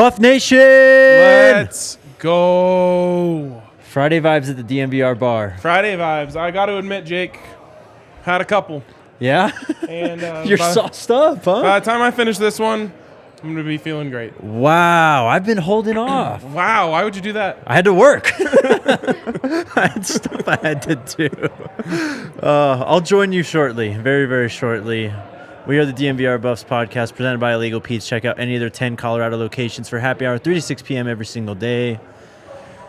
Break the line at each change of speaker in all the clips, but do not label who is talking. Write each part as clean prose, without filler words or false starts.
Buff Nation!
Let's go.
Friday vibes at the DNVR bar.
Friday vibes. I got to admit, Jake, had a couple.
Yeah?
And
You're sauced up, huh?
By the time I finish this one, I'm going to be feeling great.
Wow, I've been holding off.
Wow, why would you do that?
I had to work. I had stuff I had to do. I'll join you shortly, very, very shortly. We are the DNVR Buffs Podcast, presented by Illegal Pete's. Check out any of their 10 Colorado locations for happy hour, 3 to 6 p.m. every single day.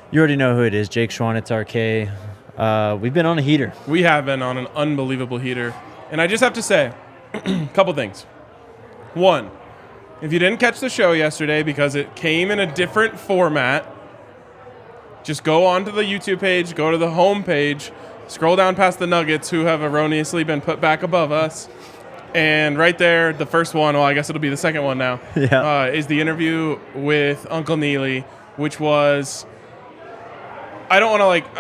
You already know who it is, Jake Schwanitz, RK. We've been on a heater.
We have been on an unbelievable heater. And I just have to say a couple things. One, if you didn't catch the show yesterday because it came in a different format, just go onto the YouTube page, go to the home page, scroll down past the Nuggets, who have erroneously been put back above us. And right there, the first one, well, I guess it'll be the second one now, is the interview with Uncle Neely, which was, I don't want to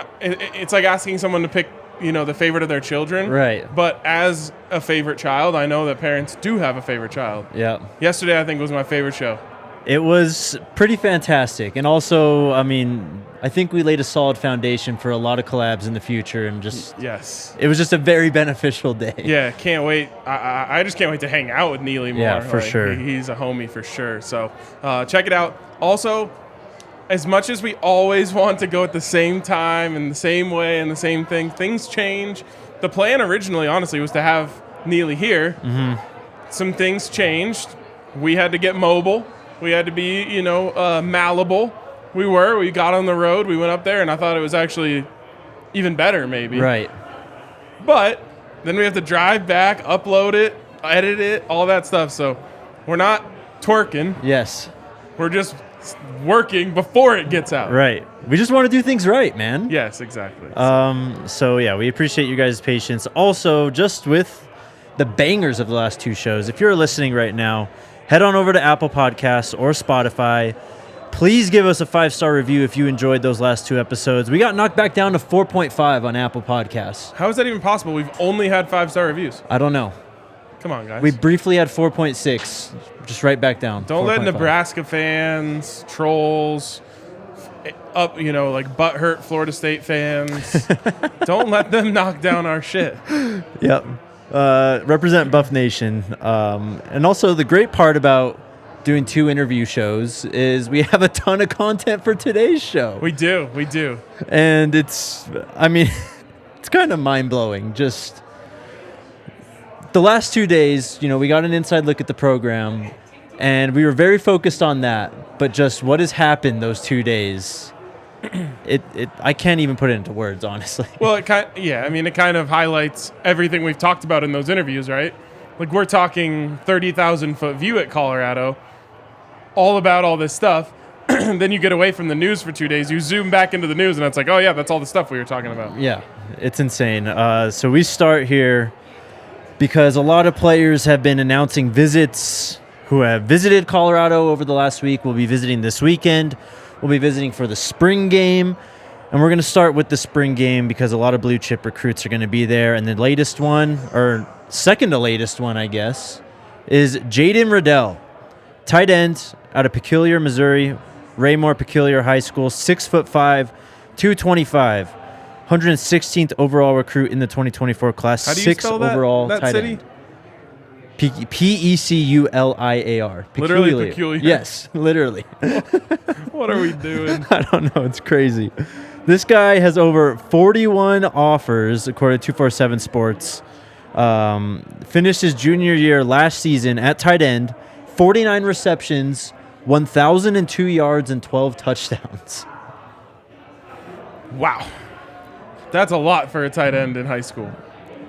it's like asking someone to pick, the favorite of their children.
Right.
But as a favorite child, I know that parents do have a favorite child.
Yeah.
Yesterday, I think, was my favorite show.
It was pretty fantastic. And also, I think we laid a solid foundation for a lot of collabs in the future. And
yes,
it was just a very beneficial day.
Yeah, can't wait. I just can't wait to hang out with Neely more.
Yeah, for sure.
He's a homie for sure. So check it out. Also, as much as we always want to go at the same time and the same way and the same thing, things change. The plan originally, honestly, was to have Neely here.
Mm-hmm.
Some things changed. We had to get mobile. We had to be, malleable. We got on the road. We went up there, and I thought it was actually even better, maybe.
Right.
But then we have to drive back, upload it, edit it, all that stuff. So we're not twerking.
Yes.
We're just working before it gets out.
Right. We just want to do things right, man.
Yes, exactly.
So, yeah, we appreciate you guys' patience. Also, just with the bangers of the last two shows, if you're listening right now, head on over to Apple Podcasts or Spotify. Please give us a 5-star review if you enjoyed those last two episodes. We got knocked back down to 4.5 on Apple Podcasts.
How is that even possible? We've only had 5-star reviews.
I don't know.
Come on, guys.
We briefly had 4.6, just right back down.
Don't let
4.5.
Nebraska fans, trolls, butthurt Florida State fans, don't let them knock down our shit.
Yep. Represent Buff Nation. And also the great part about doing 2 interview shows is we have a ton of content for today's show.
We do.
And it's kind of mind-blowing. Just the last 2 days, we got an inside look at the program, and we were very focused on that. But just what has happened those 2 days, I can't even put it into words, honestly.
Well, it kind of highlights everything we've talked about in those interviews, right? Like, we're talking 30,000-foot view at Colorado, all about all this stuff. Then you get away from the news for 2 days. You zoom back into the news, and it's like, oh, yeah, that's all the stuff we were talking about.
Yeah, it's insane. So we start here because a lot of players have been announcing visits who have visited Colorado over the last week. We'll be visiting this weekend. We'll be visiting for the spring game. And we're going to start with the spring game because a lot of blue chip recruits are going to be there. And the latest one, or second to latest one, I guess, is Jaden Reddell, tight end out of Peculiar, Missouri, Raymore Peculiar High School, 6'5", 225, 116th overall recruit in the 2024 class.
How do you spell that,
overall
that
tight
city?
end. Peculiar.
Literally peculiar.
Yes, literally.
What are we doing?
I don't know. It's crazy. This guy has over 41 offers, according to 247 Sports. Finished his junior year last season at tight end, 49 receptions, 1,002 yards, and 12 touchdowns.
Wow. That's a lot for a tight end in high school.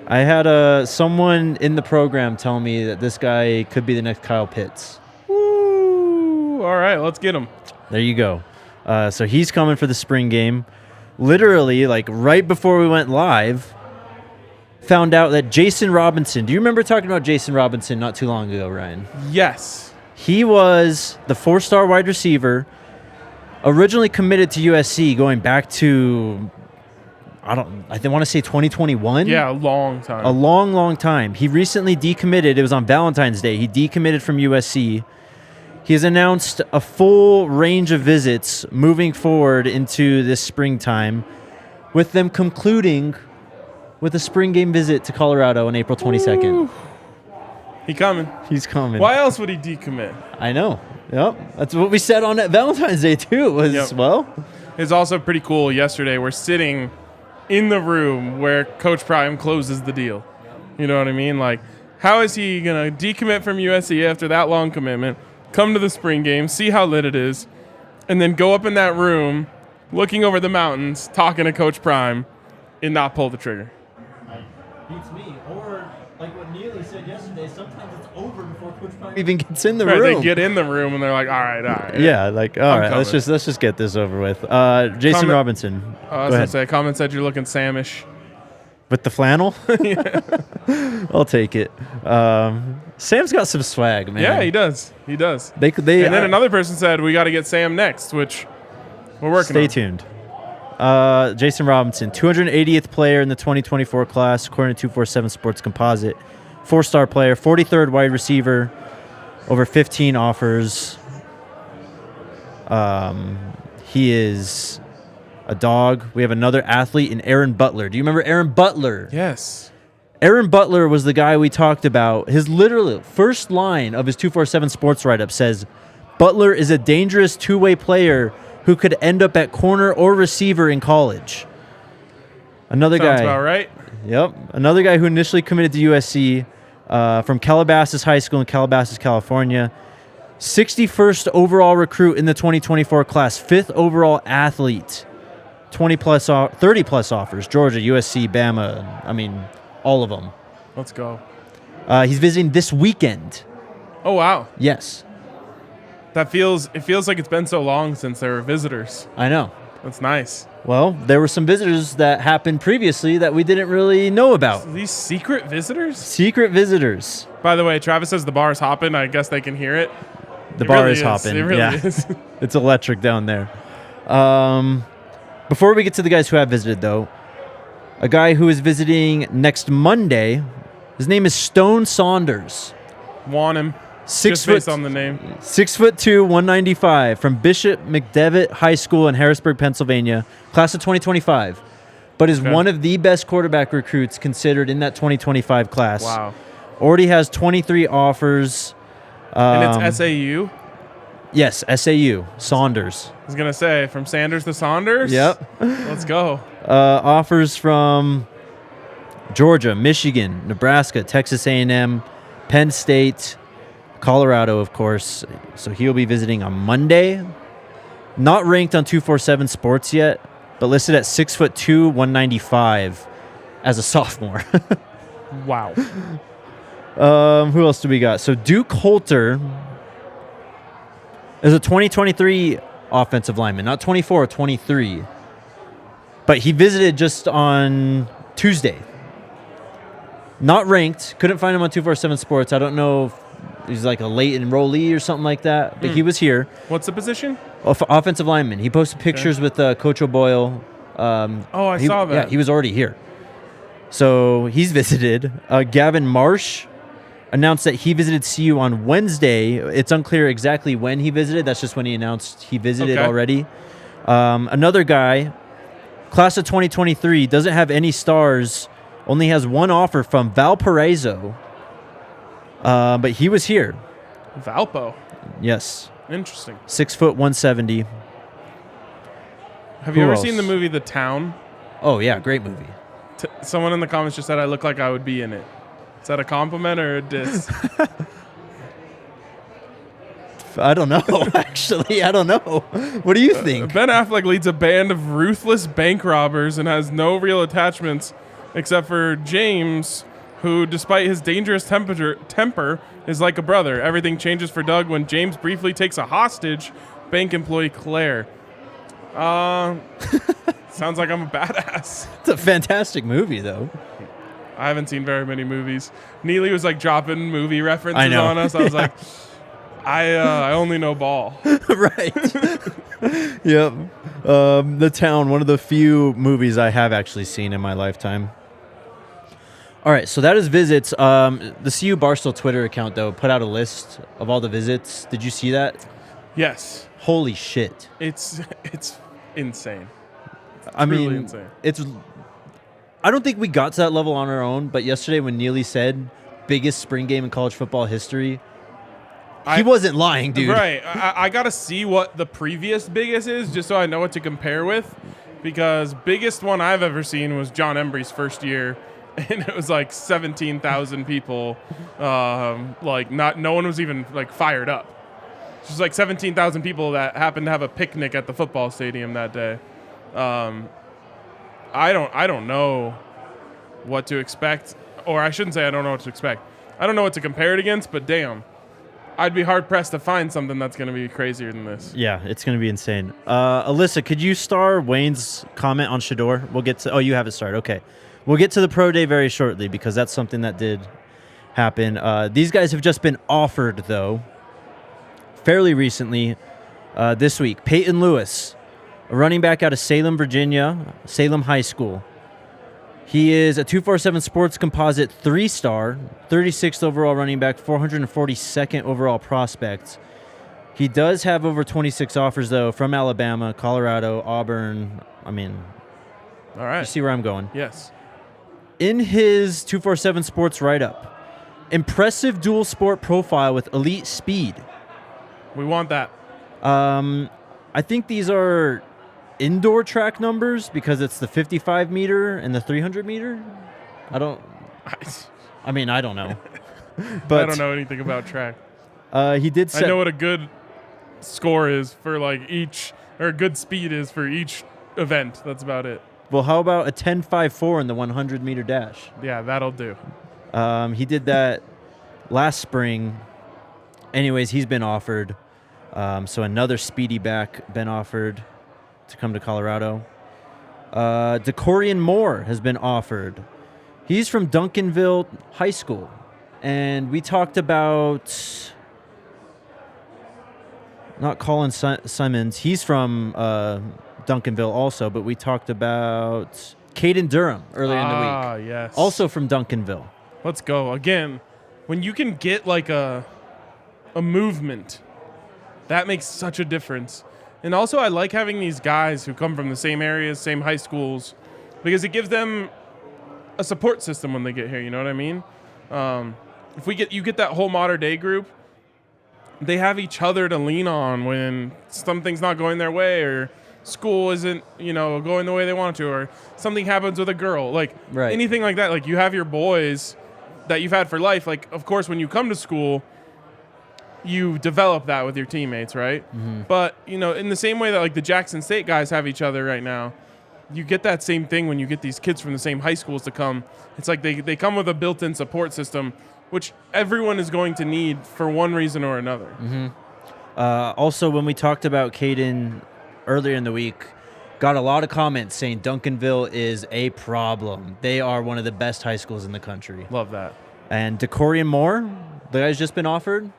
I had someone in the program tell me that this guy could be the next Kyle Pitts.
Woo! All right, let's get him.
There you go. So he's coming for the spring game. Literally, right before we went live, found out that Jason Robinson. Do you remember talking about Jason Robinson not too long ago, Ryan?
Yes.
He was the 4-star wide receiver, originally committed to USC going back to, I want to say 2021.
Yeah, a long time.
A long, long time. He recently decommitted. It was on Valentine's Day. He decommitted from USC. He has announced a full range of visits moving forward into this springtime, with them concluding with a spring game visit to Colorado on April 22nd.
Ooh. He coming.
He's coming.
Why else would he decommit?
I know. Yep. That's what we said on that Valentine's Day, too. Well,
it's also pretty cool. Yesterday, we're sitting in the room where Coach Prime closes the deal. You know what I mean? Like, how is he going to decommit from USC after that long commitment, come to the spring game, see how lit it is, and then go up in that room, looking over the mountains, talking to Coach Prime, and not pull the trigger?
Beats me. Or, like what Neely said yesterday, sometimes it's over before Coach Prime even gets in the room.
They get in the room, and they're like, all right.
Yeah, like, all right, let's just get this over with. Jason Robinson.
I was going to say, comment said you're looking Samish.
With the flannel? I'll take it. Sam's got some swag, man.
Yeah, he does. He does.
And
then another person said, we got to get Sam next, which we're working on.
Stay tuned. Jason Robinson, 280th player in the 2024 class, according to 247 Sports Composite. 4-star player, 43rd wide receiver, over 15 offers. He is a dog. We have another athlete in Aaron Butler. Do you remember Aaron Butler?
Yes.
Aaron Butler was the guy we talked about. His literally first line of his 247 Sports write-up says, Butler is a dangerous two-way player who could end up at corner or receiver in college. Another
Sounds
guy.
about right.
Yep. Another guy who initially committed to USC from Calabasas High School in Calabasas, California. 61st overall recruit in the 2024 class. 5th overall athlete. 30-plus offers. Georgia, USC, Bama. I mean, all of them.
Let's go.
He's visiting this weekend.
Oh, wow.
Yes.
It feels like it's been so long since there were visitors.
I know.
That's nice.
Well, there were some visitors that happened previously that we didn't really know about.
So these secret visitors?
Secret visitors.
By the way, Travis says the bar is hopping. I guess they can hear it.
The bar is hopping.
It really is.
It's electric down there. Before we get to the guys who have visited, though, a guy who is visiting next Monday, his name is Stone Saunders.
Want him.
Just
based on the name.
6'2", 195, from Bishop McDevitt High School in Harrisburg, Pennsylvania, class of 2025, but is one of the best quarterback recruits considered in that 2025 class.
Wow.
Already has 23 offers.
And it's SAU?
Yes, SAU, Saunders.
I was going to say, from Sanders to Saunders?
Yep.
Let's go.
Offers from Georgia, Michigan, Nebraska, Texas A&M, Penn State, Colorado, of course. So he'll be visiting on Monday. Not ranked on 247 Sports yet, but listed at 6'2", 195 as a sophomore.
Wow.
Who else do we got? So Duke Holter is a 2023 offensive lineman, not 24, 23. But he visited just on Tuesday. Not ranked. Couldn't find him on 247 Sports. I don't know if he's like a late enrollee or something like that, but he was here.
What's the position?
Offensive lineman. He posted pictures with Coach O'Boyle.
I saw that.
Yeah, he was already here. So he's visited. Gavin Marsh announced that he visited CU on Wednesday. It's unclear exactly when he visited. That's just when he announced he visited already. Another guy, class of 2023, doesn't have any stars, only has one offer from Valparaiso. But he was here.
Valpo.
Yes.
Interesting.
6', 170.
Have you ever seen the movie The Town?
Oh, yeah. Great movie.
Someone in the comments just said I look like I would be in it. Is that a compliment or a diss?
I don't know, actually. I don't know. What do you think?
Ben Affleck leads a band of ruthless bank robbers and has no real attachments except for James, who, despite his dangerous temper, is like a brother. Everything changes for Doug when James briefly takes a hostage bank employee Claire. Sounds like I'm a badass.
It's a fantastic movie, though.
I haven't seen very many movies. Neely was like dropping movie references on us. I was like, I only know Ball.
Right. Yep. The Town, one of the few movies I have actually seen in my lifetime. All right, so that is visits. The CU Barstool Twitter account, though, put out a list of all the visits. Did you see that?
Yes.
Holy shit.
It's insane.
I
Truly
mean,
insane.
I don't think we got to that level on our own, but yesterday when Neely said biggest spring game in college football history, he wasn't lying, dude.
Right. I got to see what the previous biggest is just so I know what to compare with, because biggest one I've ever seen was John Embry's first year, and it was like 17,000 people. No one was even like fired up. It's just like 17,000 people that happened to have a picnic at the football stadium that day. I don't know what to expect, or I shouldn't say I don't know what to expect. I don't know what to compare it against, but damn, I'd be hard-pressed to find something that's going to be crazier than this.
Yeah, it's going to be insane. Alyssa, could you star Wayne's comment on Shedeur? We'll get to... Oh, you have it started. Okay. We'll get to the pro day very shortly because that's something that did happen. These guys have just been offered, though, fairly recently this week. Peyton Lewis, a running back out of Salem, Virginia, Salem High School. He is a 247 Sports Composite 3-star, 36th overall running back, 442nd overall prospect. He does have over 26 offers, though, from Alabama, Colorado, Auburn. I mean,
all right.
You see where I'm going?
Yes.
In his 247 Sports write-up, impressive dual sport profile with elite speed.
We want that.
I think these are indoor track numbers because it's the 55 meter and the 300 meter. I don't know. But
I don't know anything about track.
He did set,
I know what a good score is for like each, or a good speed is for each event. That's about it.
Well, how about a 10.54 in the 100 meter dash?
Yeah, that'll do.
He did that last spring. Anyways, he's been offered. So another speedy back been offered to come to Colorado. DeCorian Moore has been offered. He's from Duncanville High School. And we talked about, not Colin Simmons. He's from Duncanville also, but we talked about Caden Durham earlier in the week.
Ah, yes.
Also from Duncanville.
Let's go. Again, when you can get like a movement, that makes such a difference. And also, I like having these guys who come from the same areas, same high schools, because it gives them a support system when they get here. You know what I mean? If you get that whole modern day group, they have each other to lean on when something's not going their way, or school isn't, going the way they want to, or something happens with a girl, like
right.
Anything like that. Like you have your boys that you've had for life. Like, of course, when you come to school, you develop that with your teammates, right? Mm-hmm. But, in the same way that like the Jackson State guys have each other right now, you get that same thing when you get these kids from the same high schools to come. It's like they come with a built-in support system, which everyone is going to need for one reason or another.
Mm-hmm. Also, when we talked about Caden earlier in the week, got a lot of comments saying Duncanville is a problem. They are one of the best high schools in the country.
Love that.
And DeCorian Moore, the guy's just been offered,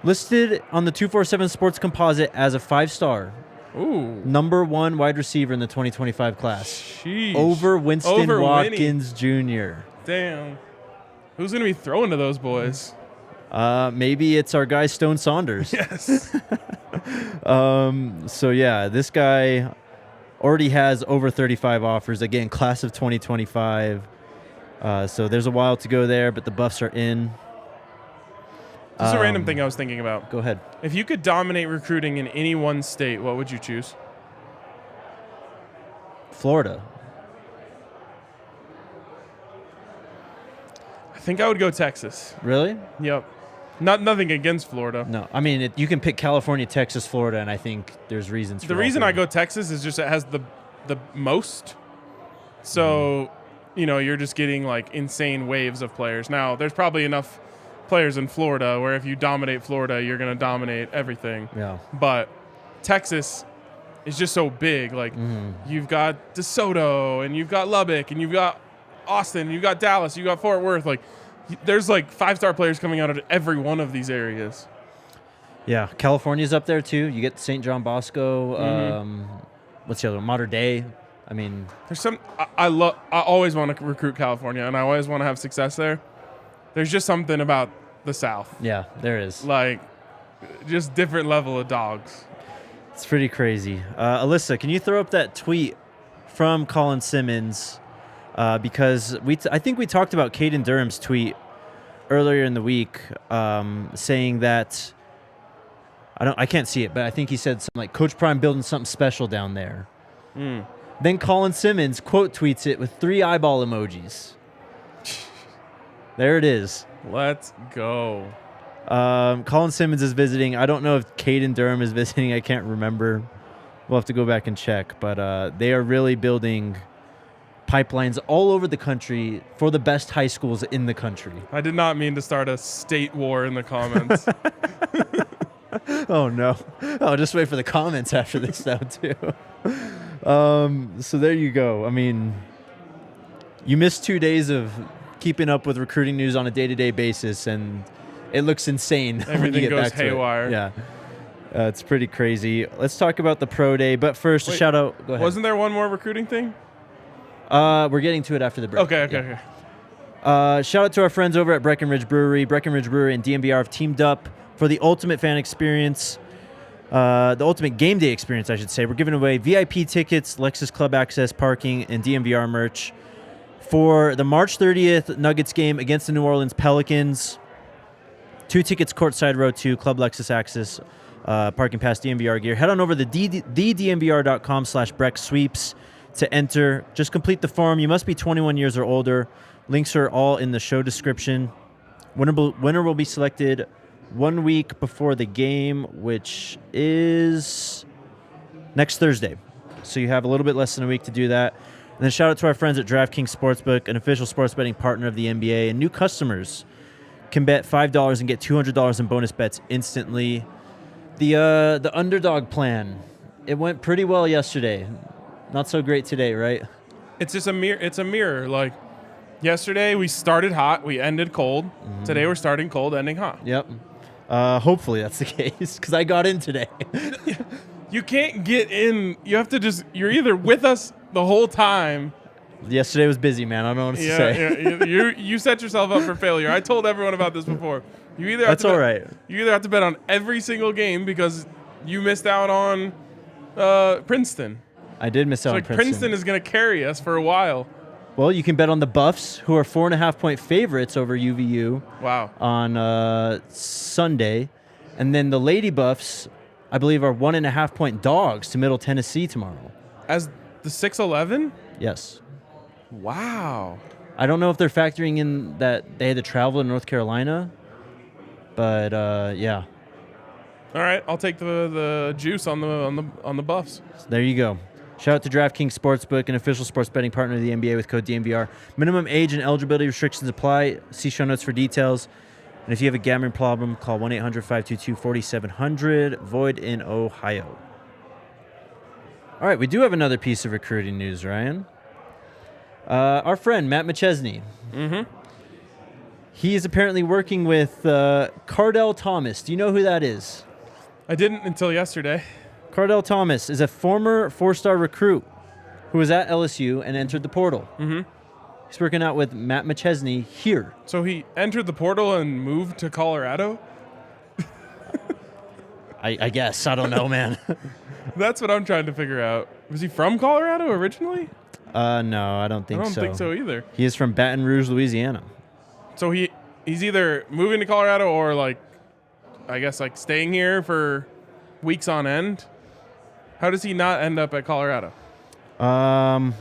listed on the 247 Sports Composite as a 5-star.
Ooh.
Number 1 wide receiver in the 2025 class.
Sheesh.
Over Winston
Over
Watkins Jr.
Damn. Who's going to be throwing to those boys?
Maybe it's our guy Stone Saunders.
Yes.
So, yeah, this guy already has over 35 offers. Again, class of 2025. So there's a while to go there, but the Buffs are in.
Just a random thing I was thinking about.
Go ahead.
If you could dominate recruiting in any one state, what would you choose?
Florida.
I think I would go Texas.
Really?
Yep. Nothing against Florida.
No. I mean, you can pick California, Texas, Florida, and I think there's reasons for
the reason I go Texas is just it has the most. So, you're just getting like insane waves of players. Now, there's probably enough players in Florida where if you dominate Florida, you're going to dominate everything.
Yeah.
But Texas is just so big. Like, you've got DeSoto, and you've got Lubbock, and you've got Austin, and you've got Dallas, you've got Fort Worth. Like, there's like 5-star players coming out of every one of these areas.
Yeah. California's up there too. You get St. John Bosco. What's the other one? Mater Dei. I mean,
there's some. I always want to recruit California, and I always want to have success there. There's just something about the South.
Yeah, there is.
Like, just different level of dogs.
It's pretty crazy. Alyssa, can you throw up that tweet from Colin Simmons? Because I think we talked about Caden Durham's tweet earlier in the week, saying that I can't see it, but I think he said something like Coach Prime building something special down there. Then Colin Simmons quote tweets it with 3 eyeball emojis. There it is.
Let's go.
Colin Simmons is visiting. I don't know if Caden Durham is visiting. I can't remember. We'll have to go back and check. But they are really building pipelines all over the country for the best high schools in the country.
I did not mean to start a state war in the comments.
Oh, no. Oh, just wait for the comments after this now, too. So there you go. I mean, you missed 2 days of keeping up with recruiting news on a day-to-day basis, and it looks insane.
Everything goes haywire.
Yeah. It's pretty crazy. Let's talk about the pro day, but first, a shout out. Go ahead.
Wasn't there one more recruiting thing?
We're getting to it after the break.
Okay.
Shout out to our friends over at Breckenridge Brewery. Breckenridge Brewery and DNVR have teamed up for the ultimate fan experience, the ultimate game day experience, I should say. We're giving away VIP tickets, Lexus Club access, parking, and DNVR merch for the March 30th Nuggets game against the New Orleans Pelicans. 2 tickets courtside row 2, Club Lexus access, parking pass, DNVR gear. Head on over to thednvr.com/BreckSweeps to enter. Just complete the form. You must be 21 years or older. Links are all in the show description. Winner will be selected 1 week before the game, which is next Thursday. So you have a little bit less than a week to do that. And then shout out to our friends at DraftKings Sportsbook, an official sports betting partner of the NBA. And new customers can bet $5 and get $200 in bonus bets instantly. The underdog plan, it went pretty well yesterday. Not so great today, right?
It's just a mirror. Like, yesterday we started hot, we ended cold. Mm-hmm. Today we're starting cold, ending hot.
Yep. Hopefully that's the case, because I got in today.
You can't get in. You have to you're either with us the whole time.
Yesterday was busy, man. I don't know what to say.
Yeah, you set yourself up for failure. I told everyone about this before. You either have You either have to bet on every single game because you missed out on Princeton.
I did miss out on Princeton.
Princeton is going to carry us for a while.
Well, you can bet on the Buffs, who are 4.5-point favorites over UVU.
Wow.
On Sunday. And then the Lady Buffs, I believe, are 1.5-point dogs to Middle Tennessee tomorrow.
As the 6-11?
Yes.
Wow.
I don't know if they're factoring in that they had to travel to North Carolina, but yeah.
All right, I'll take the juice on the Buffs.
So there you go. Shout out to DraftKings Sportsbook, an official sports betting partner of the NBA with code DNVR. Minimum age and eligibility restrictions apply. See show notes for details. And if you have a gambling problem, call 1-800-522-4700. Void in Ohio. All right, we do have another piece of recruiting news, Ryan. Our friend, Matt Machesney.
Mm-hmm.
He is apparently working with Cardell Thomas. Do you know who that is?
I didn't until yesterday.
Cardell Thomas is a former 4-star recruit who was at LSU and entered the portal.
Mm-hmm.
He's working out with Matt Machesney here.
So he entered the portal and moved to Colorado?
I guess. I don't know, man.
That's what I'm trying to figure out. Was he from Colorado originally?
No, I don't think so.
I don't think so either.
He is from Baton Rouge, Louisiana.
So he's either moving to Colorado or, like, I guess, like, staying here for weeks on end. How does he not end up at Colorado?
I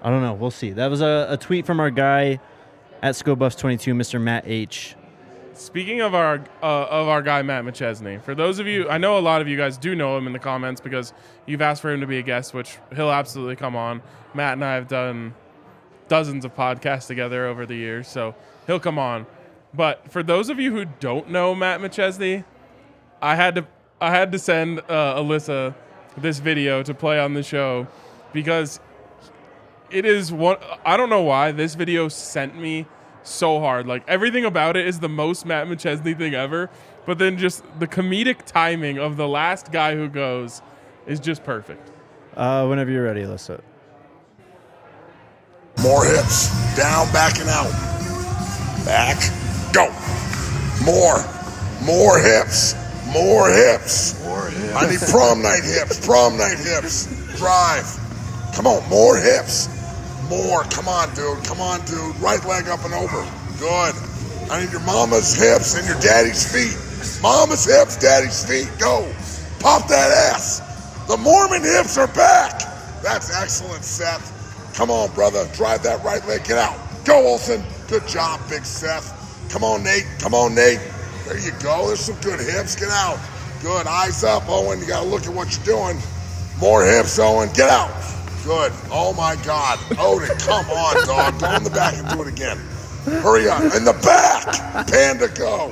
don't know. We'll see. That was a tweet from our guy at ScoBuffs22, Mr. Matt H.
Speaking of our guy Matt Machesney, for those of you, I know a lot of you guys do know him in the comments because you've asked for him to be a guest, which he'll absolutely come on. Matt and I have done dozens of podcasts together over the years, so he'll come on. But for those of you who don't know Matt Machesney, I had to send Alyssa this video to play on the show because it is one. I don't know why this video sent me so hard. Like, everything about it is the most Matt Machesney thing ever, but then just the comedic timing of the last guy who goes is just perfect.
Whenever you're ready, Alyssa.
More hips. Down, back, and out. Back. Go. More. More hips. More hips.
More hips.
I need prom night hips. Prom night hips. Drive. Come on. More hips. More. Come on, dude. Come on, dude. Right leg up and over. Good. I need your mama's hips and your daddy's feet. Mama's hips, daddy's feet. Go. Pop that ass. The Mormon hips are back. That's excellent, Seth. Come on, brother. Drive that right leg. Get out. Go, Olsen. Good job, big Seth. Come on, Nate. Come on, Nate. There you go. There's some good hips. Get out. Good. Eyes up, Owen. You got to look at what you're doing. More hips, Owen. Get out. Good. Oh, my God. Odin, come on, dog. Go in the back and do it again. Hurry up. In the back. Panda, go.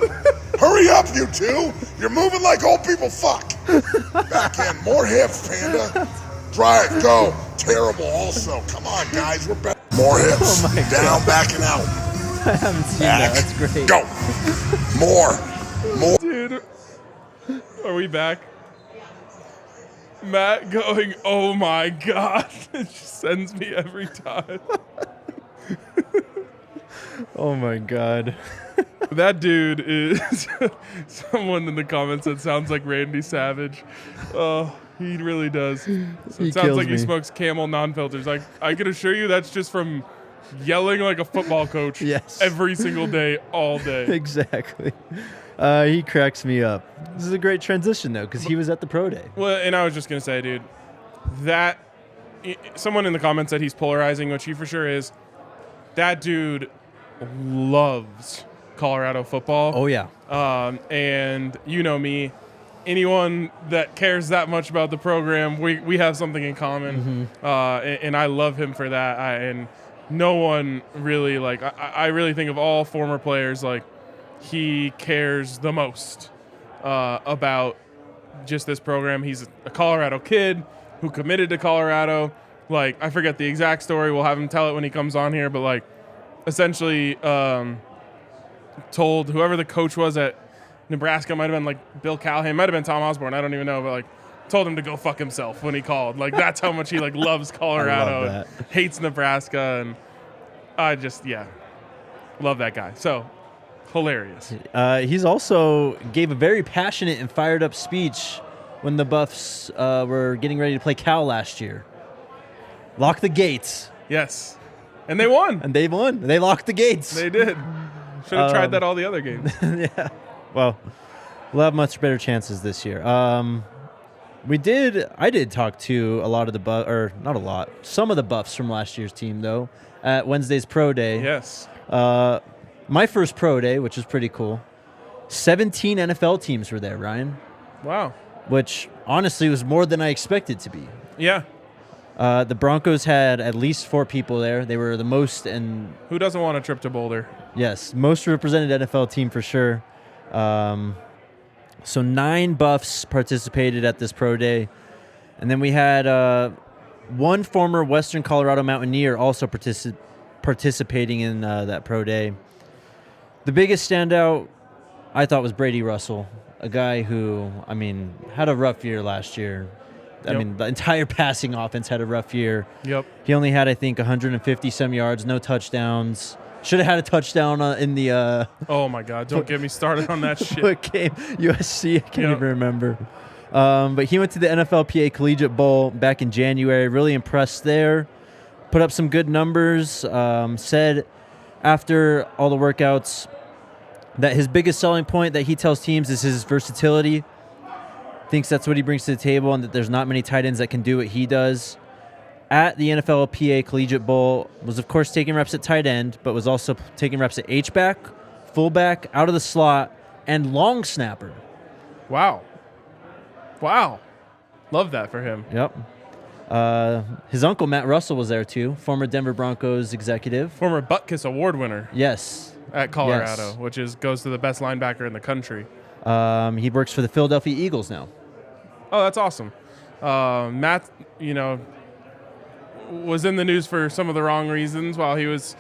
Hurry up, you two. You're moving like old people fuck. Back in. More hips, Panda. Drive. Go. Terrible also. Come on, guys. We're back. More hips.
Oh my
Down,
God.
back, and out.
I haven't seen
Back.
that. That's great.
Go. More. More.
Dude, are we back? Matt going, oh my God. It just sends me every time.
Oh my God.
That dude is someone in the comments that sounds like Randy Savage. Oh, he really does. So
He
it sounds
kills
like he
me.
smokes Camel non-filters. I can assure you that's just from yelling like a football coach
Yes.
every single day, all day.
Exactly. He cracks me up. This is a great transition, though, because he was at the pro day.
Well, and I was just going to say, dude, that someone in the comments said he's polarizing, which he for sure is. That dude loves Colorado football.
Oh, yeah.
And you know me, anyone that cares that much about the program, we have something in common. And I love him for that. And no one really, like, I really think of all former players, like, he cares the most about just this program. He's a Colorado kid who committed to Colorado. Like, I forget the exact story. We'll have him tell it when he comes on here. But, like, essentially told whoever the coach was at Nebraska, might have been, like, Bill Callahan, might have been Tom Osborne, I don't even know. But, like, told him to go fuck himself when he called. Like, that's how much he, like, loves Colorado
that.
and hates Nebraska. And I just, yeah, love that guy. So, hilarious.
He's also gave a very passionate and fired up speech when the Buffs were getting ready to play Cal last year. Lock the gates.
Yes. And they won.
And they won. They locked the gates.
They did. Should have tried that all the other games.
Yeah. Well, we'll have much better chances this year. I did talk to a lot of the not a lot, some of the Buffs from last year's team, though, at Wednesday's pro day.
Yes.
My first pro day, which was pretty cool. 17 NFL teams were there, Ryan,
Wow.
which honestly was more than I expected to be.
Yeah.
The Broncos had at least 4 people there. They were the most, and
Who doesn't want a trip to Boulder?
yes, most represented NFL team for sure. So 9 Buffs participated at this pro day. And then we had one former Western Colorado Mountaineer also participating in that pro day. The biggest standout, I thought, was Brady Russell, a guy who, I mean, had a rough year last year. I
Yep.
mean, the entire passing offense had a rough year.
Yep.
He only had, I think, 150-some yards, no touchdowns. Should have had a touchdown in the
Oh, my God. Don't get me started on that shit.
what game? USC, I can't
Yep.
even remember. But he went to the NFLPA Collegiate Bowl back in January. Really impressed there. Put up some good numbers. Said after all the workouts that his biggest selling point that he tells teams is his versatility. Thinks that's what he brings to the table and that there's not many tight ends that can do what he does. At the NFLPA Collegiate Bowl, was of course taking reps at tight end, but was also taking reps at H-back, fullback, out of the slot, and long snapper.
Wow. Wow. Love that for him.
Yep. His uncle, Matt Russell, was there too, former Denver Broncos executive.
Former Butkus Award winner
Yes.
at Colorado,
Yes.
which goes to the best linebacker in the country.
He works for the Philadelphia Eagles now.
Oh, that's awesome. Matt, was in the news for some of the wrong reasons while he was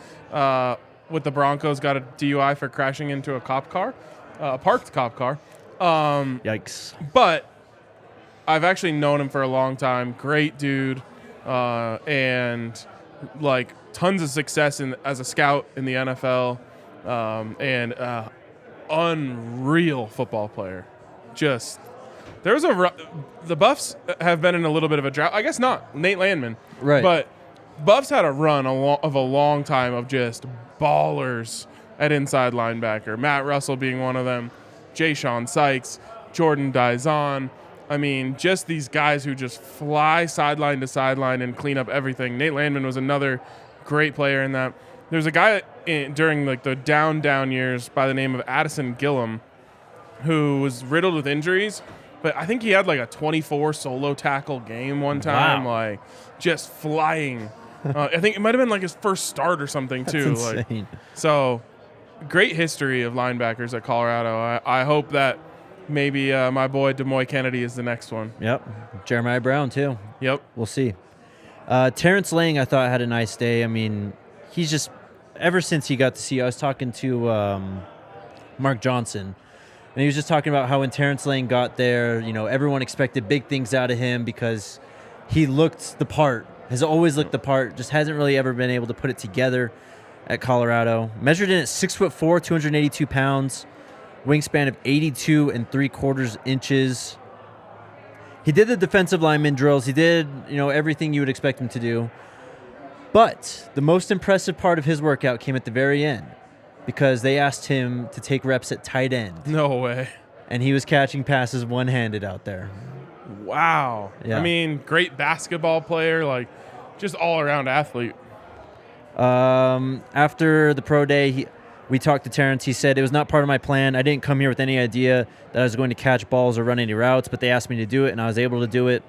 with the Broncos, got a DUI for crashing into a cop car, a parked cop car.
Yikes.
But I've actually known him for a long time. Great dude. And like tons of success as a scout in the NFL, and unreal football player. Just the Buffs have been in a little bit of a drought. I guess not Nate Landman,
Right?
But Buffs had a run of a long time of just ballers at inside linebacker. Matt Russell being one of them, Jay Sean Sykes, Jordan Dizon. I mean, just these guys who just fly sideline to sideline and clean up everything. Nate Landman was another great player in that. There's a guy during like the down years by the name of Addison Gillum who was riddled with injuries, but I think he had like a 24 solo tackle game one time, like just flying. I think it might have been like his first start or something too.
That's insane.
So great history of linebackers at Colorado. I hope that maybe my boy Demoy Kennedy is the next one.
Yep. Jeremiah Brown too.
Yep.
We'll see. Terrence Lang, I thought, had a nice day. I mean, he's just, ever since he got to see, I was talking to Mark Johnson, and he was just talking about how when Terrence Lang got there, everyone expected big things out of him because he looked the part, has always looked the part, just hasn't really ever been able to put it together at Colorado. Measured in at 6'4", 282 pounds, wingspan of 82 3/4 inches. He did the defensive lineman drills. He did, everything you would expect him to do. But the most impressive part of his workout came at the very end because they asked him to take reps at tight end.
No way.
And he was catching passes one-handed out there.
Wow.
Yeah.
I mean, great basketball player, like just all-around athlete.
After the pro day, we talked to Terrence. He said, it was not part of my plan. I didn't come here with any idea that I was going to catch balls or run any routes, but they asked me to do it, and I was able to do it.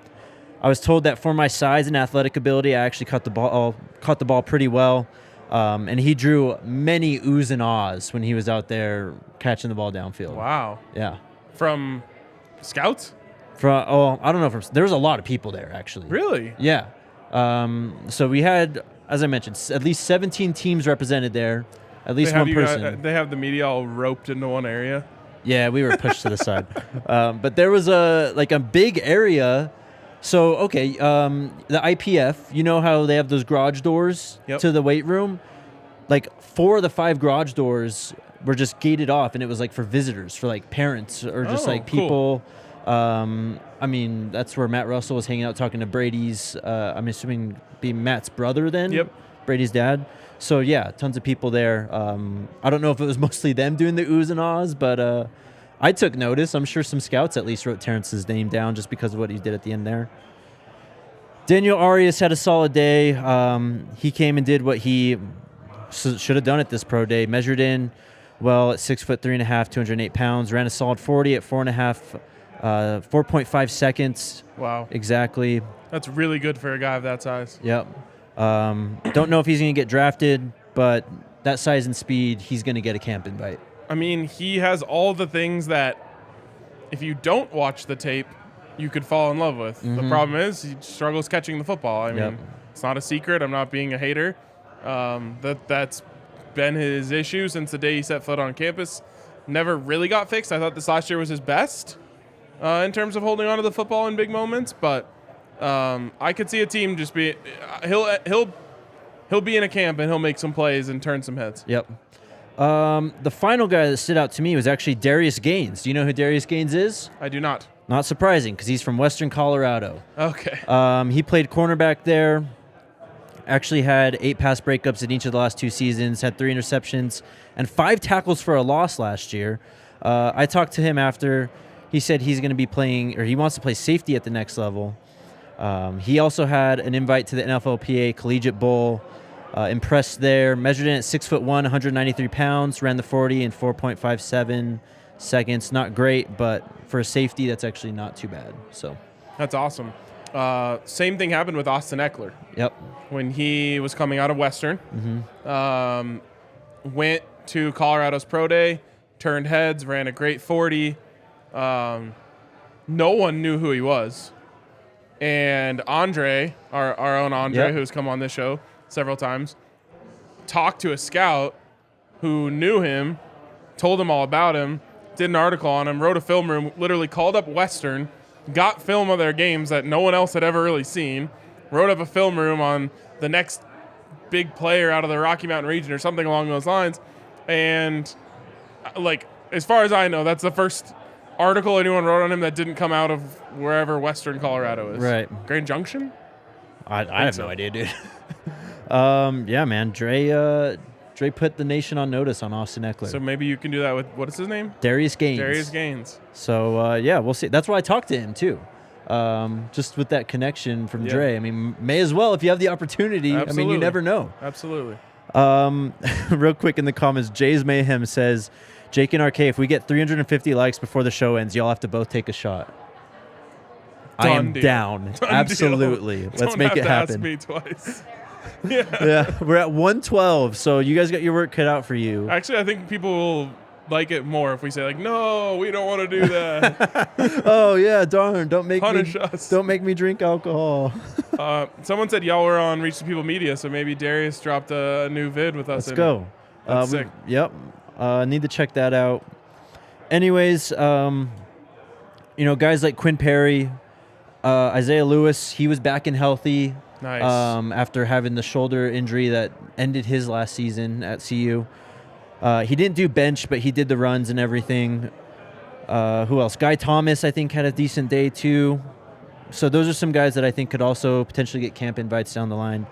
I was told that for my size and athletic ability, I actually caught the ball pretty well. And he drew many oohs and ahs when he was out there catching the ball downfield.
Wow.
Yeah.
From scouts?
I don't know. There was a lot of people there, actually.
Really?
Yeah. So we had, as I mentioned, at least 17 teams represented there. At least one person.
They have the media all roped into one area?
Yeah, we were pushed to the side. But there was a big area. So, okay, the IPF, you know how they have those garage doors to the weight room? Like 4 of the 5 garage doors were just gated off, and it was like for visitors, for like parents or just people. Cool. I mean, that's where Matt Russell was hanging out talking to Brady's, I'm assuming being Matt's brother then?
Yep.
Brady's dad. So, yeah, tons of people there. I don't know if it was mostly them doing the oohs and ahs, but I took notice. I'm sure some scouts at least wrote Terrence's name down just because of what he did at the end there. Daniel Arias had a solid day. He came and did what he should have done at this pro day. Measured in, at 6'3.5", 208 pounds. Ran a solid 40 at 4.5 seconds.
Wow.
Exactly.
That's really good for a guy of that size.
Yep. Don't know if he's going to get drafted, but that size and speed, he's going to get a camp invite.
I mean, he has all the things that if you don't watch the tape, you could fall in love with.
Mm-hmm.
The problem is he struggles catching the football. I mean, it's not a secret. I'm not being a hater. That's been his issue since the day he set foot on campus. Never really got fixed. I thought this last year was his best in terms of holding on to the football in big moments, but I could see a team just be he'll be in a camp and he'll make some plays and turn some heads.
Yep. The final guy that stood out to me was actually Darius Gaines. Do you know who Darius Gaines is?
I do not.
Not surprising because he's from Western Colorado.
Okay.
He played cornerback there. Actually had 8 pass breakups in each of the last 2 seasons. Had 3 interceptions and 5 tackles for a loss last year. I talked to him after. He said he's going to be playing, or he wants to play safety at the next level. He also had an invite to the NFLPA Collegiate Bowl. Impressed there. Measured in at 6'1", 193 pounds. Ran the 40 in 4.57 seconds. Not great, but for a safety, that's actually not too bad. So
that's awesome. Same thing happened with Austin Eckler.
Yep.
When he was coming out of Western, went to Colorado's pro day, turned heads, ran a great 40. No one knew who he was. And Andre, our own Andre, who's come on this show several times, talked to a scout who knew him, told him all about him, did an article on him, wrote a film room, literally called up Western, got film of their games that no one else had ever really seen, wrote up a film room on the next big player out of the Rocky Mountain region or something along those lines. And like, as far as I know, that's the first article anyone wrote on him that didn't come out of wherever Western Colorado is.
Right.
Grand Junction?
I have no idea, dude. Yeah, man. Dre put the nation on notice on Austin Eckler.
So maybe you can do that with, what is his name?
Darius Gaines.
Darius Gaines.
So, yeah, we'll see. That's why I talked to him, too. Just with that connection from Dre. I mean, may as well if you have the opportunity.
Absolutely.
I mean, you never know.
Absolutely.
Real quick in the comments, Jay's Mayhem says, Jake and RK, if we get 350 likes before the show ends, y'all have to both take a shot. I am down. Absolutely. Let's make it happen.
Don't have to ask me twice.
Yeah, we're at 112, so you guys got your work cut out for you.
Actually, I think people will like it more if we say, like, no, we don't want to do that.
Oh, yeah, darn. Don't make me drink alcohol.
Someone said y'all were on Reach the People Media, so maybe Darius dropped a new vid with us.
Let's go.
That's sick.
Yep. Need to check that out. Anyways, guys like Quinn Perry, Isaiah Lewis, he was back and healthy.
Nice.
After having the shoulder injury that ended his last season at CU. He didn't do bench, but he did the runs and everything. Who else? Guy Thomas, I think, had a decent day too. So those are some guys that I think could also potentially get camp invites down the line.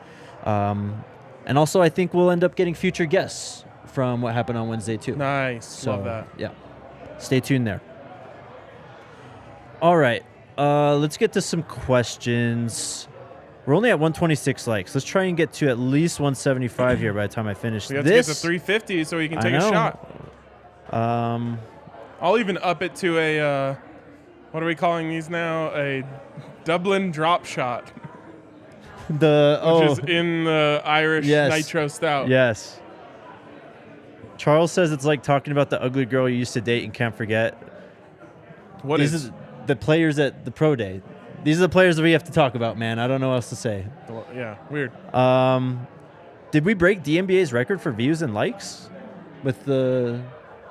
And also I think we'll end up getting future guests from what happened on Wednesday too.
Nice.
So,
love that.
Yeah. Stay tuned there. All right. Let's get to some questions. We're only at 126 likes. Let's try and get to at least 175 here by the time I finish
We have
this.
to get to 350 so we can take a shot. I'll even up it to a, what are we calling these now? A Dublin drop shot. Which is in the Irish Nitro Stout.
Yes. Charles says it's like talking about the ugly girl you used to date and can't forget. These are the players at the pro day. These are the players that we have to talk about, man. I don't know what else to say.
Well, yeah, weird.
Did we break DNBA's record for views and likes with the?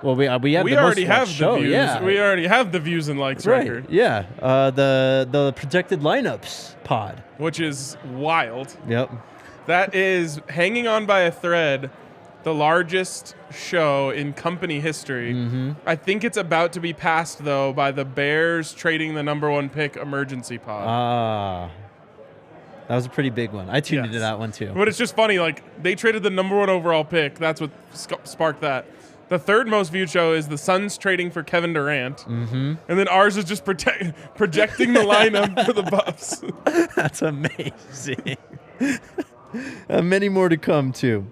Well, we have. We
already have the
show.
views.
Yeah.
We already have the views and likes record.
Yeah. The projected lineups pod,
which is wild.
Yep.
That is hanging on by a thread. The largest show in company history.
Mm-hmm.
I think it's about to be passed, though, by the Bears trading the number 1 pick emergency pod.
That was a pretty big one. I tuned into that one, too.
But it's just funny. Like, they traded the number 1 overall pick. That's what sparked that. The third most viewed show is the Suns trading for Kevin Durant.
Mm-hmm.
And then ours is just projecting the lineup for the Buffs.
That's amazing. Many more to come, too.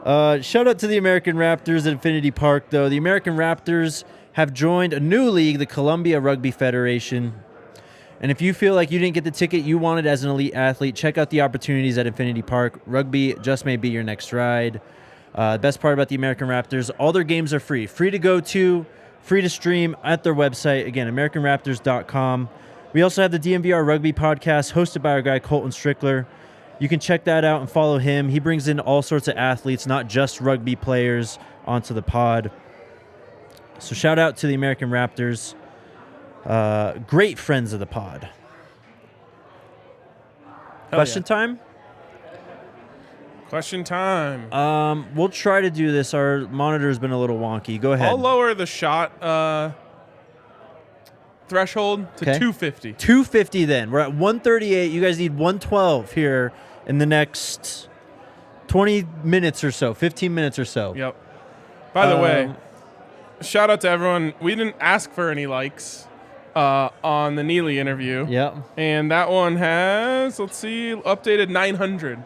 Shout out to the American Raptors at Infinity Park, though. The American Raptors have joined a new league, the Columbia Rugby Federation. And if you feel like you didn't get the ticket you wanted as an elite athlete, check out the opportunities at Infinity Park. Rugby just may be your next ride. The best part about the American Raptors, all their games are free. Free to go to, free to stream at their website. Again, AmericanRaptors.com. We also have the DNVR Rugby Podcast hosted by our guy Colton Strickler. You can check that out and follow him. He brings in all sorts of athletes, not just rugby players, onto the pod. So shout out to the American Raptors. Great friends of the pod. Question time?
Question time.
We'll try to do this. Our monitor's been a little wonky. Go ahead.
I'll lower the shot threshold to 250.
250 then. We're at 138. You guys need 112 here in the next 20 minutes or so, 15 minutes or so.
Yep. By the way, shout out to everyone. We didn't ask for any likes on the Neely interview.
Yep.
And that one has, let's see, updated 900.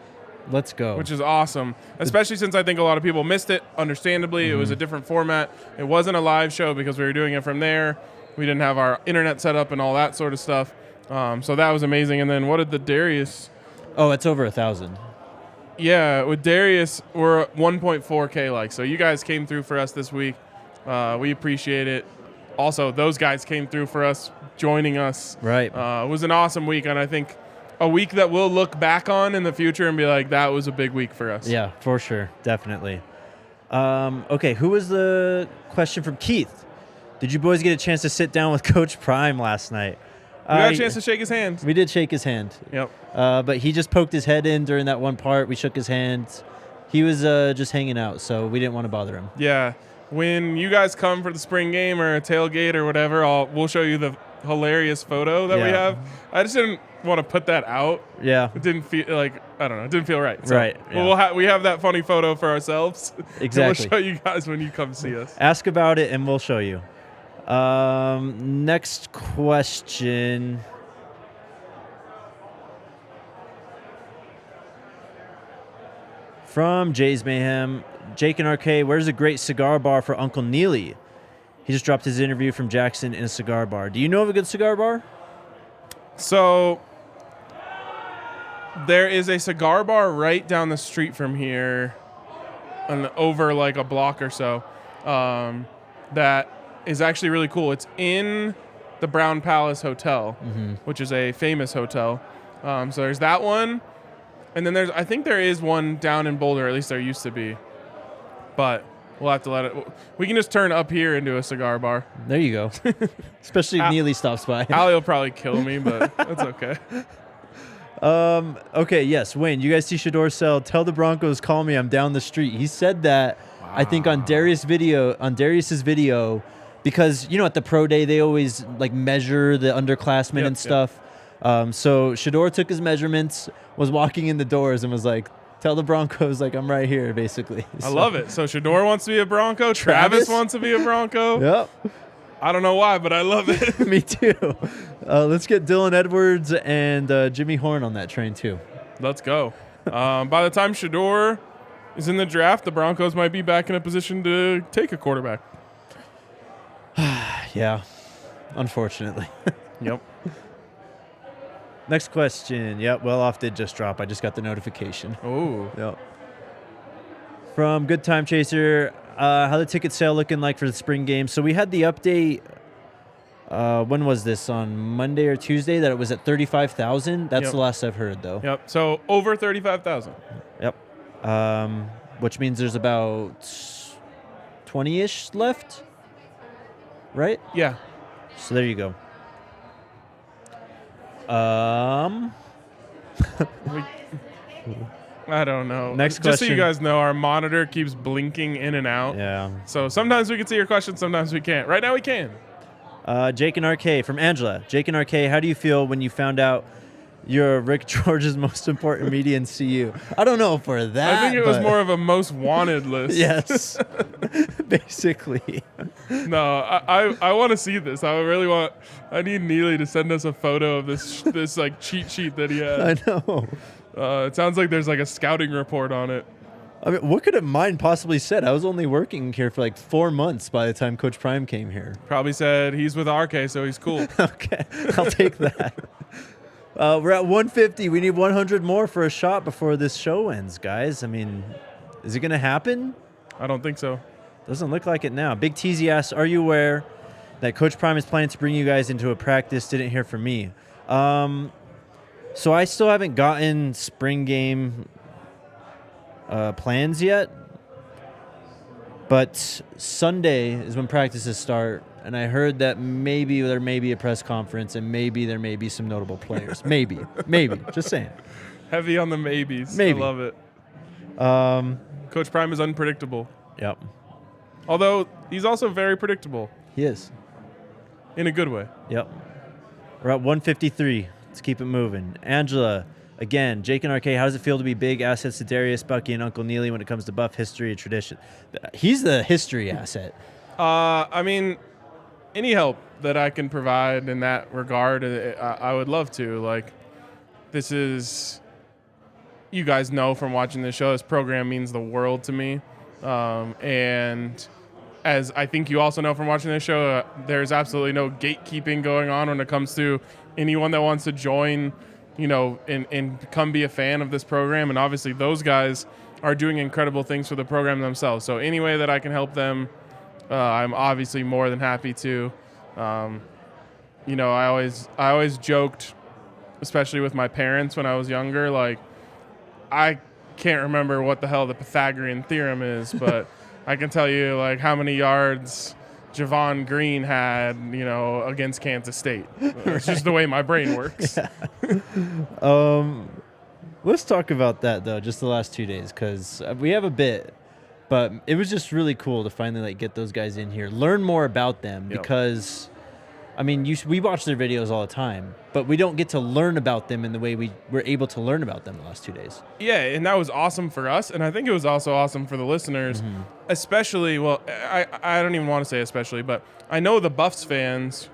Let's go.
Which is awesome, especially since I think a lot of people missed it, understandably. Mm-hmm. It was a different format. It wasn't a live show because we were doing it from there. We didn't have our internet set up and all that sort of stuff. So that was amazing. And then what did the Darius...
Oh, it's over 1,000.
Yeah, with Darius, we're at 1.4K likes. So you guys came through for us this week. We appreciate it. Also, those guys came through for us, joining us.
Right.
It was an awesome week, and I think a week that we'll look back on in the future and be like, that was a big week for us.
Yeah, for sure. Definitely. Okay, who was the question from Keith? Did you boys get a chance to sit down with Coach Prime last night?
We got a chance to shake his hand.
We did shake his hand.
Yep.
But he just poked his head in during that one part. We shook his hand. He was just hanging out, so we didn't want to bother him.
Yeah. When you guys come for the spring game or a tailgate or whatever, we'll show you the hilarious photo that we have. I just didn't want to put that out.
Yeah.
It didn't feel like, I don't know, it didn't feel right. So
Right. Yeah.
we have that funny photo for ourselves.
Exactly.
And we'll show you guys when you come see us.
Ask about it, and we'll show you. Next question. From Jay's Mayhem. Jake and RK, where's a great cigar bar for Uncle Neely? He just dropped his interview from Jackson in a cigar bar. Do you know of a good cigar bar?
So there is a cigar bar right down the street from here, and over like a block or so, that is actually really cool. It's in the Brown Palace Hotel, which is a famous hotel. So there's that one, and then I think there is one down in Boulder. At least there used to be, but we'll have to let it. We can just turn up here into a cigar bar.
There you go. Especially if Neely stops by.
Allie will probably kill me, but that's okay.
Okay, yes, Wayne, you guys see Shedeur sell, tell the Broncos, call me, I'm down the street. He said that, I think, on Darius's video, because, you know, at the pro day, they always, like, measure the underclassmen and stuff. So Shedeur took his measurements, was walking in the doors, and was like, tell the Broncos, like, I'm right here, basically.
I love it. So Shedeur wants to be a Bronco. Travis wants to be a Bronco.
Yep.
I don't know why, but I love it.
Me too. Let's get Dylan Edwards and Jimmy Horn on that train, too.
Let's go. By the time Shedeur is in the draft, the Broncos might be back in a position to take a quarterback.
Yeah, unfortunately.
Yep.
Next question. Yep, well off did just drop. I just got the notification.
Oh.
Yep. From Good Time Chaser, how the ticket sale looking like for the spring game? So we had the update. When was this? On Monday or Tuesday? That it was at 35,000. That's the last I've heard, though.
Yep. So over 35,000.
Yep. Which means there's about 20-ish left, right?
Yeah.
So there you go.
I don't know.
Next
Just so you
question.
guys know, our monitor keeps blinking in and out.
Yeah.
So sometimes we can see your questions, sometimes we can't. Right now we can.
Jake and RK from Angela. Jake and RK, how do you feel when you found out you're Rick George's most important media in CU? I don't know for that.
I think it was more of a most wanted list.
Yes. Basically.
No, I want to see this. I need Neely to send us a photo of this like cheat sheet that he had.
I know.
It sounds like there's like a scouting report on it.
I mean, what could mine possibly said? I was only working here for like 4 months by the time Coach Prime came here.
Probably said he's with RK, so he's cool.
Okay, I'll take that. We're at 150. We need 100 more for a shot before this show ends, guys. I mean, is it going to happen?
I don't think so.
Doesn't look like it now. Big TZ asks, are you aware that Coach Prime is planning to bring you guys into a practice? Didn't hear from me. So I still haven't gotten spring game plans yet. But Sunday is when practices start. And I heard that maybe there may be a press conference and maybe there may be some notable players. Maybe. Just saying.
Heavy on the maybes.
Maybe.
I love it. Coach Prime is unpredictable.
Yep.
Although he's also very predictable.
He is.
In a good way.
Yep. We're at 153. Let's keep it moving. Angela, again, Jake and RK, how does it feel to be big assets to Darius, Bucky, and Uncle Neely when it comes to Buff history and tradition? He's the history asset.
I mean, any help that I can provide in that regard, I would love to. Like, this is, you guys know from watching this show, this program means the world to me. And as I think you also know from watching this show, there's absolutely no gatekeeping going on when it comes to anyone that wants to join, you know, and come be a fan of this program. And obviously those guys are doing incredible things for the program themselves. So any way that I can help them, I'm obviously more than happy to. You know, I always joked, especially with my parents when I was younger, like, I can't remember what the hell the Pythagorean theorem is, but I can tell you, like, how many yards Javon Green had, against Kansas State. It's just the way my brain works.
Let's talk about that, though, just the last 2 days, because we have a bit. But it was just really cool to finally get those guys in here, learn more about them, because, I mean, we watch their videos all the time, but we don't get to learn about them in the way we were able to learn about them the last 2 days.
Yeah, and that was awesome for us, and I think it was also awesome for the listeners, especially, well, I don't even want to say especially, but I know the Buffs fans,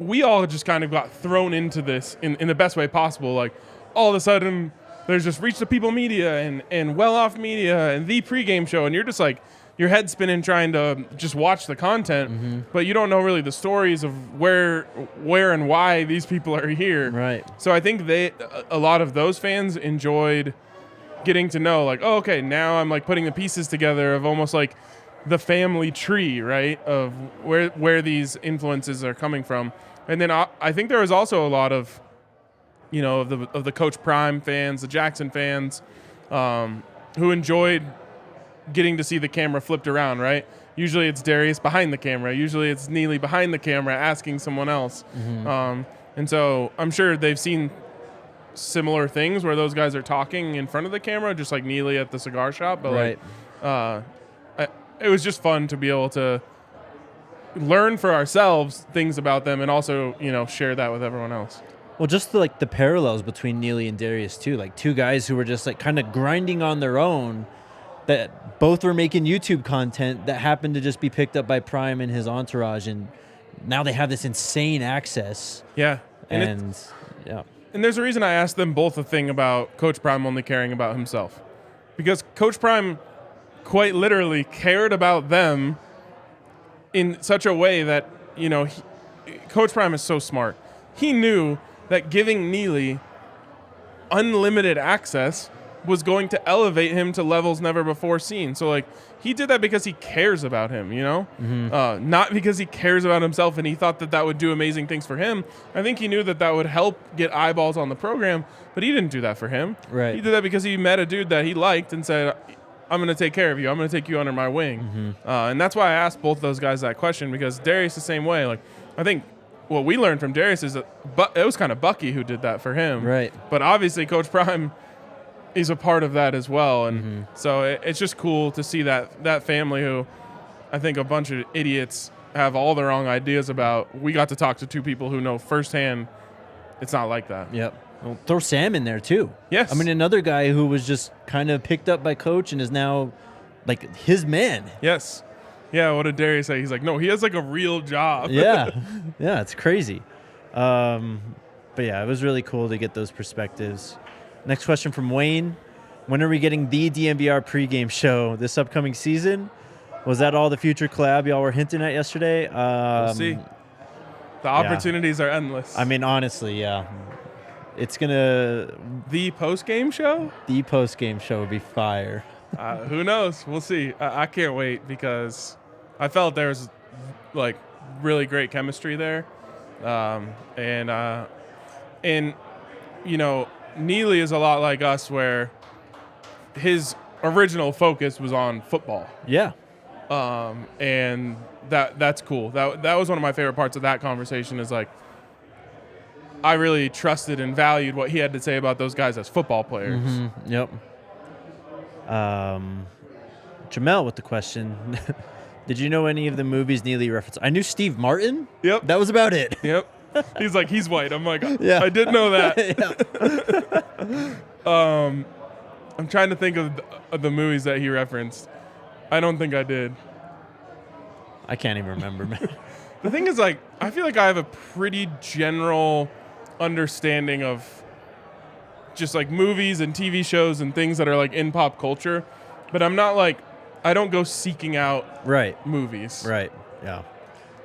we all just kind of got thrown into this in the best way possible. Like, all of a sudden, there's just Reach the People Media and Well Off Media and the pregame show, and you're just like, your head spinning trying to just watch the content, but you don't know really the stories of where and why these people are here.
Right.
So I think a lot of those fans enjoyed getting to know, like, oh, okay, now I'm putting the pieces together of almost like the family tree, right, of where these influences are coming from. And then I think there was also a lot of, of the Coach Prime fans, the Jackson fans, who enjoyed getting to see the camera flipped around, right? Usually it's Darius behind the camera. Usually it's Neely behind the camera asking someone else. And so I'm sure they've seen similar things where those guys are talking in front of the camera, just like Neely at the cigar shop. But it was just fun to be able to learn for ourselves things about them and also, share that with everyone else.
Well, just the parallels between Neely and Darius, too. Like, two guys who were just, kind of grinding on their own, that both were making YouTube content that happened to just be picked up by Prime and his entourage, and now they have this insane access.
Yeah.
And
there's a reason I asked them both a thing about Coach Prime only caring about himself. Because Coach Prime quite literally cared about them in such a way that, Coach Prime is so smart. He knew that giving Neely unlimited access was going to elevate him to levels never before seen. So, he did that because he cares about him, not because he cares about himself and he thought that would do amazing things for him. I think he knew that would help get eyeballs on the program, but he didn't do that for him.
Right.
He did that because he met a dude that he liked and said, I'm going to take care of you. I'm going to take you under my wing. And that's why I asked both those guys that question, because Darius the same way. I think what we learned from Darius is that it was kind of Bucky who did that for him.
Right.
But obviously Coach Prime is a part of that as well. And so it's just cool to see that family who I think a bunch of idiots have all the wrong ideas about. We got to talk to two people who know firsthand it's not like that.
Yep. Well, throw Sam in there, too.
Yes.
I mean, another guy who was just kind of picked up by Coach and is now, his man.
Yes. Yeah, what did Darius say? He's like, no, he has, a real job.
Yeah. Yeah, it's crazy. But, yeah, it was really cool to get those perspectives. Next question from Wayne. When are we getting the DNVR pregame show this upcoming season? Was that all the future collab y'all were hinting at yesterday?
We'll see. The opportunities are endless.
I mean, honestly, yeah. It's going to...
The post-game show?
The post-game show would be fire.
Who knows? We'll see. I can't wait because I felt there was, really great chemistry there. Neely is a lot like us where his original focus was on football.
Yeah.
And that's cool. That was one of my favorite parts of that conversation is I really trusted and valued what he had to say about those guys as football players.
Yep. Jamel with the question. Did you know any of the movies Neely referenced? I knew Steve Martin.
Yep.
That was about it.
Yep. He's like, he's white. I'm like,
yeah.
I did know that. I'm trying to think of the movies that he referenced. I don't think I did.
I can't even remember, man.
The thing is, I feel like I have a pretty general understanding of just movies and TV shows and things that are in pop culture, but I'm not I don't go seeking out movies.
Right. Yeah.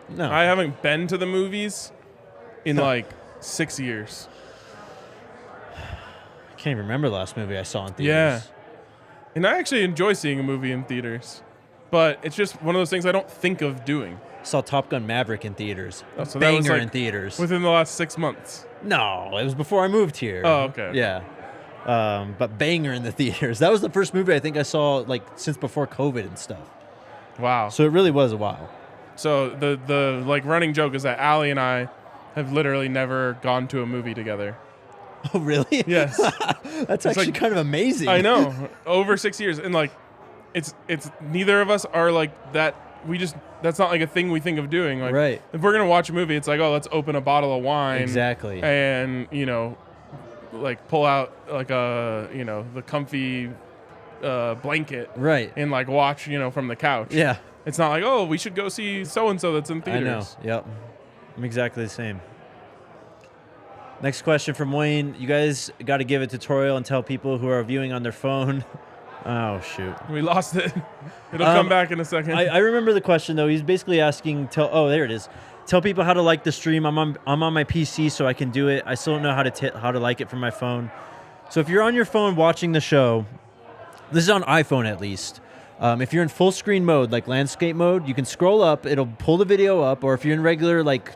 No.
I haven't been to the movies in 6 years.
I can't even remember the last movie I saw in theaters.
Yeah. And I actually enjoy seeing a movie in theaters, but it's just one of those things I don't think of doing.
I saw Top Gun Maverick in theaters.
Oh, so
Banger
that was
in theaters.
Within the last 6 months.
No, it was before I moved here.
Oh, okay.
Yeah. But banger in the theaters. That was the first movie I think I saw since before COVID and stuff.
Wow.
So it really was a while.
So the like running joke is that Allie and I have literally never gone to a movie together.
Oh, really?
Yes.
That's actually
like,
kind of amazing.
I know. Over 6 years. And like it's neither of us are like that. That's not like a thing we think of doing. Like,
right.
If we're going to watch a movie, it's like, oh, let's open a bottle of wine.
Exactly.
And, like pull out like the comfy blanket.
Right.
And like watch, from the couch.
Yeah.
It's not like, oh, we should go see so-and-so that's in theaters.
I know. Yep. I'm exactly the same. Next question from Wayne. You guys got to give a tutorial and tell people who are viewing on their phone. Oh, shoot.
We lost it. It'll come back in a second.
I remember the question, though. He's basically asking, there it is. Tell people how to like the stream. I'm on my PC, so I can do it. I still don't know how to like it from my phone. So if you're on your phone watching the show, this is on iPhone at least. If you're in full screen mode, like landscape mode, you can scroll up. It'll pull the video up. Or if you're in regular, like,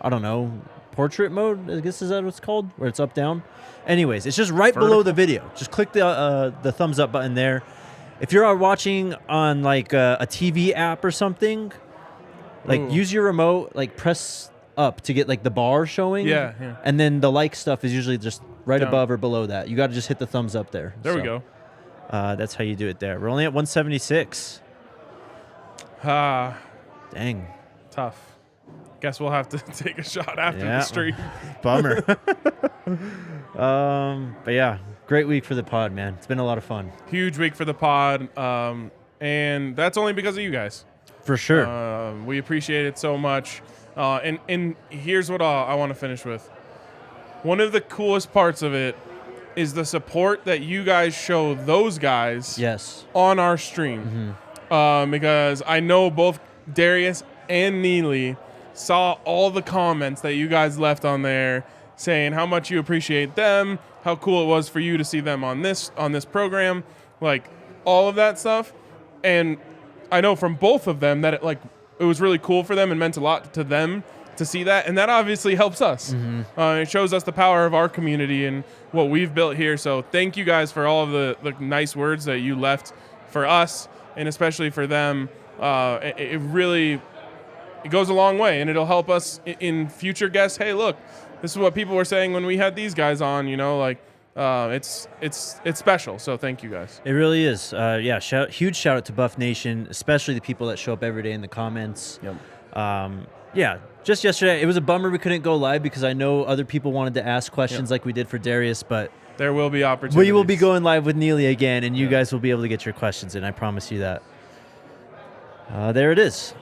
I don't know, portrait mode, I guess is that what it's called, where it's up down. Anyways, it's just right below the video. Just click the thumbs up button there. If you're watching on like a TV app or something, like use your remote, like press up to get like the bar showing.
Yeah.
And then the like stuff is usually just right
Down.
above or below that. You got to just hit the thumbs up there.
There we go.
That's how you do it there. We're only at 176. Dang.
Tough. Guess we'll have to take a shot after the stream.
Bummer. But yeah, great week for the pod, man. It's been a lot of fun.
Huge week for the pod. And that's only because of you guys.
For sure.
We appreciate it so much. And here's what I want to finish with. One of the coolest parts of it is the support that you guys show those guys on our stream. Mm-hmm. Because I know both Darius and Neely saw all the comments that you guys left on there saying how much you appreciate them, how cool it was for you to see them on this program, like all of that stuff. And I know from both of them that it was really cool for them and meant a lot to them to see that, and that obviously helps us. Mm-hmm. It shows us the power of our community and what we've built here. So thank you guys for all of the nice words that you left for us and especially for them. It really goes a long way, and it'll help us in future guests. Hey, look, this is what people were saying when we had these guys on. It's special. So thank you guys.
It really is. Huge shout out to Buff Nation, especially the people that show up every day in the comments.
Yep.
Just yesterday, it was a bummer we couldn't go live because I know other people wanted to ask questions like we did for Darius, but
there will be opportunities.
We will be going live with Neely again, and you guys will be able to get your questions in. I promise you that. There it is.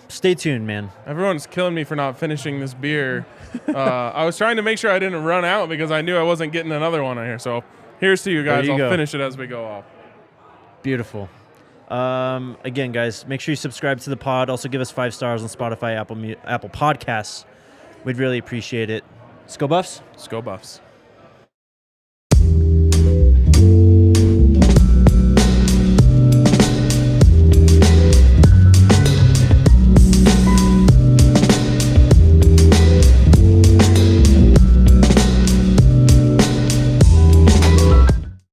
Stay tuned, man.
Everyone's killing me for not finishing this beer. I was trying to make sure I didn't run out because I knew I wasn't getting another one on here. So here's to you guys. I'll finish it as we go off.
Beautiful. Again, guys, make sure you subscribe to the pod. Also give us 5 stars on Spotify, Apple Podcasts. We'd really appreciate it. Let's go Buffs.
Let's go Buffs.